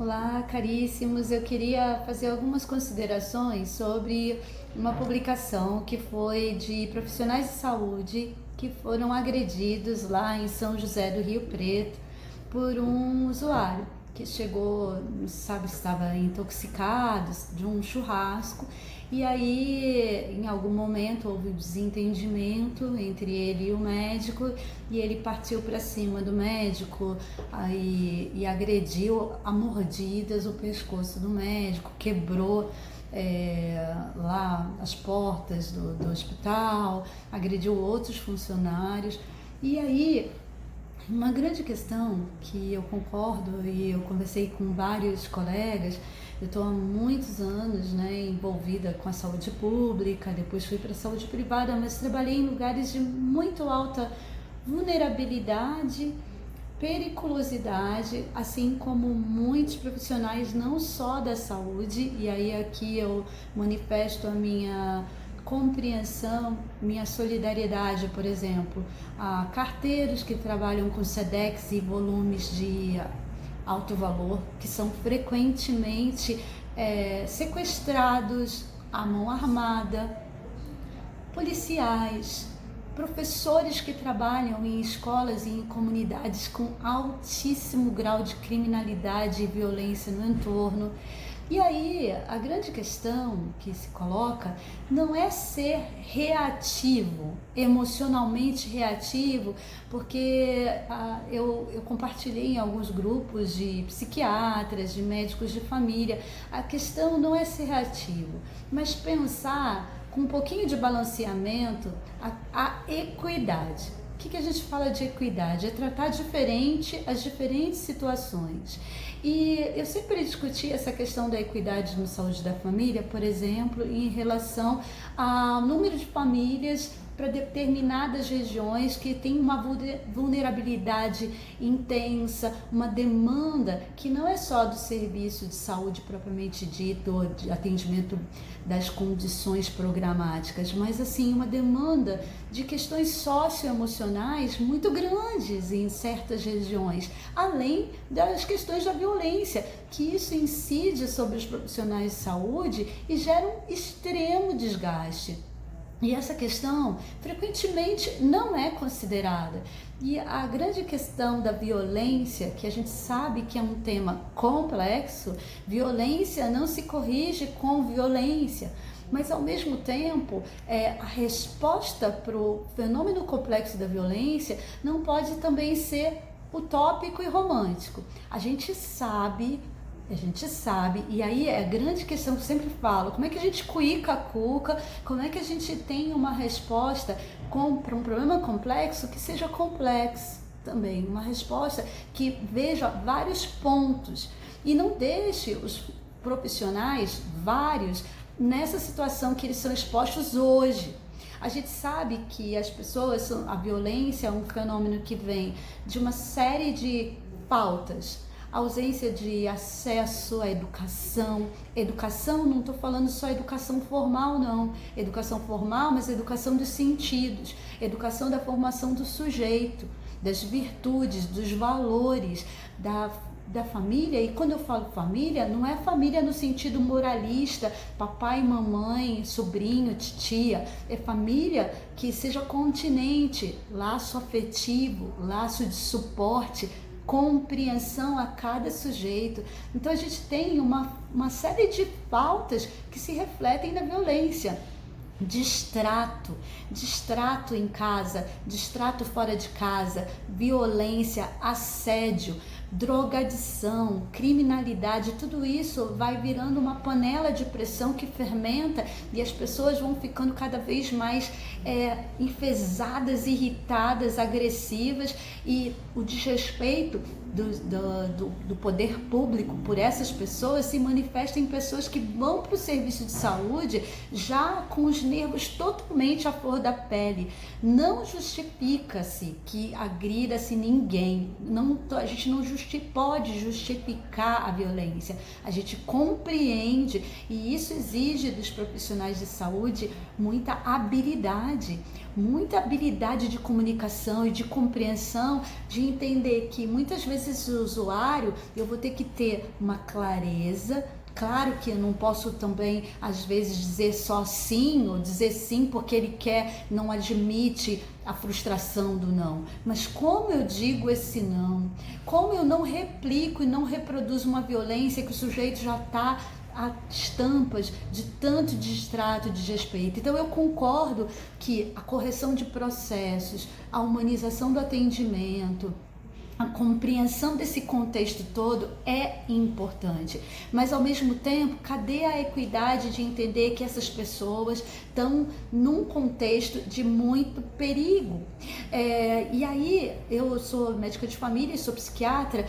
Olá, caríssimos. Eu queria fazer algumas considerações sobre uma publicação que foi de profissionais de saúde que foram agredidos lá em São José do Rio Preto por um usuário que chegou, não sabe se estava intoxicado de um churrasco, e aí em algum momento houve um desentendimento entre ele e o médico, e ele partiu para cima do médico e agrediu a mordidas o pescoço do médico, quebrou lá as portas do hospital, agrediu outros funcionários. E aí uma grande questão que eu concordo, e eu conversei com vários colegas. Eu estou há muitos anos envolvida com a saúde pública, depois fui para a saúde privada, mas trabalhei em lugares de muito alta vulnerabilidade, periculosidade, assim como muitos profissionais não só da saúde. E aí aqui eu manifesto a minha compreensão, minha solidariedade, por exemplo, a carteiros que trabalham com SEDEX e volumes de alto valor, que são frequentemente sequestrados à mão armada, policiais, professores que trabalham em escolas e em comunidades com altíssimo grau de criminalidade e violência no entorno. E aí, a grande questão que se coloca não é ser reativo, emocionalmente reativo, porque eu compartilhei em alguns grupos de psiquiatras, de médicos de família. A questão não é ser reativo, mas pensar com um pouquinho de balanceamento a equidade. O que a gente fala de equidade? É tratar diferente as diferentes situações. E eu sempre discuti essa questão da equidade na saúde da família, por exemplo, em relação ao número de famílias para determinadas regiões que tem uma vulnerabilidade intensa, uma demanda que não é só do serviço de saúde propriamente dito, ou de atendimento das condições programáticas, mas assim uma demanda de questões socioemocionais muito grandes em certas regiões, além das questões da violência, que isso incide sobre os profissionais de saúde e gera um extremo desgaste. E essa questão frequentemente não é considerada. E a grande questão da violência, que a gente sabe que é um tema complexo, violência não se corrige com violência, mas ao mesmo tempo a resposta para o fenômeno complexo da violência não pode também ser utópico e romântico. A gente sabe, e aí é a grande questão que eu sempre falo: como é que a gente cuica a cuca, como é que a gente tem uma resposta para um problema complexo que seja complexo também, uma resposta que veja vários pontos e não deixe os profissionais, vários, nessa situação que eles são expostos hoje. A gente sabe que as pessoas, a violência é um fenômeno que vem de uma série de pautas. Ausência de acesso à educação. Educação, não estou falando só educação formal, não. Educação formal, mas educação dos sentidos. Educação da formação do sujeito, das virtudes, dos valores, da família. E quando eu falo família, não é família no sentido moralista, papai, mamãe, sobrinho, titia. É família que seja continente, laço afetivo, laço de suporte, compreensão a cada sujeito. Então a gente tem uma série de pautas que se refletem na violência. Distrato em casa, distrato fora de casa, violência, assédio, drogadição, criminalidade, tudo isso vai virando uma panela de pressão que fermenta, e as pessoas vão ficando cada vez mais enfesadas, irritadas, agressivas, e o desrespeito do poder público por essas pessoas se manifesta em pessoas que vão para o serviço de saúde já com os nervos totalmente à flor da pele. Não justifica-se que agrida-se ninguém, a gente não justifica pode justificar a violência, a gente compreende, e isso exige dos profissionais de saúde muita habilidade de comunicação e de compreensão, de entender que muitas vezes o usuário, eu vou ter que ter uma clareza. Claro que eu não posso também, às vezes, dizer só sim, ou dizer sim porque ele quer, não admite a frustração do não. Mas como eu digo esse não? Como eu não replico e não reproduzo uma violência que o sujeito já está a estampas de tanto distrato, de respeito. Então eu concordo que a correção de processos, a humanização do atendimento, a compreensão desse contexto todo é importante, mas ao mesmo tempo, cadê a equidade de entender que essas pessoas estão num contexto de muito perigo? E aí, eu sou médica de família e sou psiquiatra,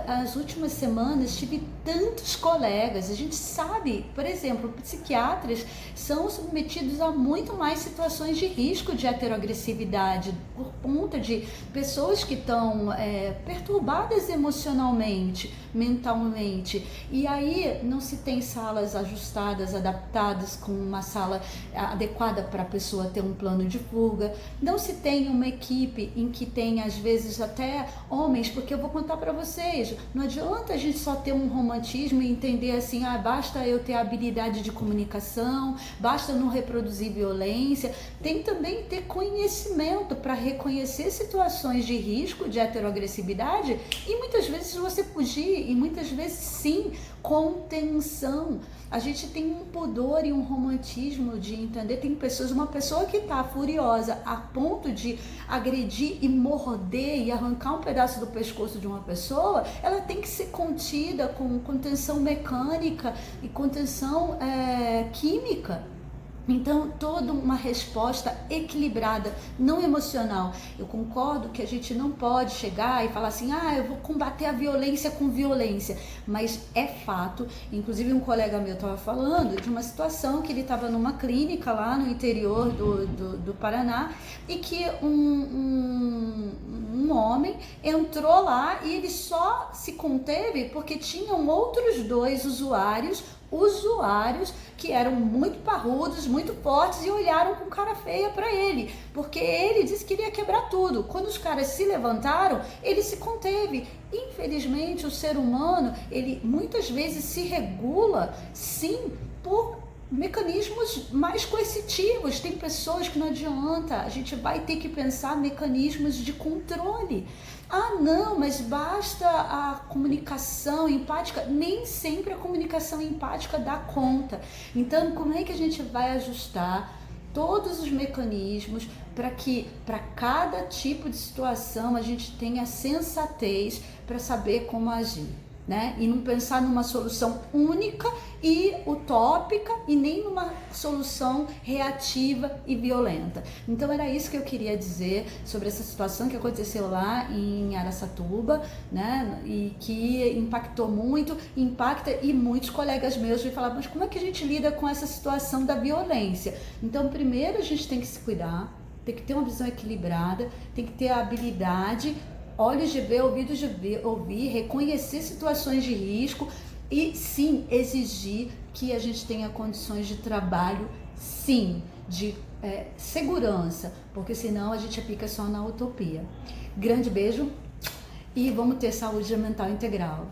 as últimas semanas tive tantos colegas, a gente sabe, por exemplo, psiquiatras são submetidos a muito mais situações de risco de heteroagressividade, por conta de pessoas que estão perturbadas emocionalmente, mentalmente, e aí não se tem salas ajustadas, adaptadas, com uma sala adequada para a pessoa ter um plano de fuga, não se tem uma equipe em que tem às vezes até homens, porque eu vou contar para vocês, não adianta a gente só ter um romantismo e entender assim, basta eu ter habilidade de comunicação, basta não reproduzir violência, tem também ter conhecimento para reconhecer situações de risco de heteroagressividade e muitas vezes você fugir, e muitas vezes sim, contenção. A gente tem um pudor e um romantismo de entender, tem pessoas, uma pessoa que está furiosa a ponto de agredir e morder e arrancar um pedaço do pescoço de uma pessoa, ela tem que ser contida com contenção mecânica e contenção química. Então, toda uma resposta equilibrada, não emocional. Eu concordo que a gente não pode chegar e falar assim, eu vou combater a violência com violência, mas é fato, inclusive um colega meu estava falando de uma situação que ele estava numa clínica lá no interior do Paraná e que um homem entrou lá e ele só se conteve porque tinham outros dois usuários que eram muito parrudos, muito fortes e olharam com cara feia para ele, porque ele disse que iria quebrar tudo. Quando os caras se levantaram, ele se conteve. Infelizmente, o ser humano, ele muitas vezes se regula, sim, por mecanismos mais coercitivos. Tem pessoas que não adianta, a gente vai ter que pensar mecanismos de controle. Não, mas basta a comunicação empática. Nem sempre a comunicação empática dá conta. Então, como é que a gente vai ajustar todos os mecanismos para que para cada tipo de situação a gente tenha sensatez para saber como agir? Né? E não pensar numa solução única e utópica e nem numa solução reativa e violenta. Então era isso que eu queria dizer sobre essa situação que aconteceu lá em Araçatuba, né? E que impactou muito, impacta, e muitos colegas meus me falavam, mas como é que a gente lida com essa situação da violência? Então primeiro a gente tem que se cuidar, tem que ter uma visão equilibrada, tem que ter a habilidade, olhos de ver, ouvidos de ouvir, reconhecer situações de risco e sim, exigir que a gente tenha condições de trabalho, sim, de segurança, porque senão a gente fica só na utopia. Grande beijo e vamos ter saúde mental integral.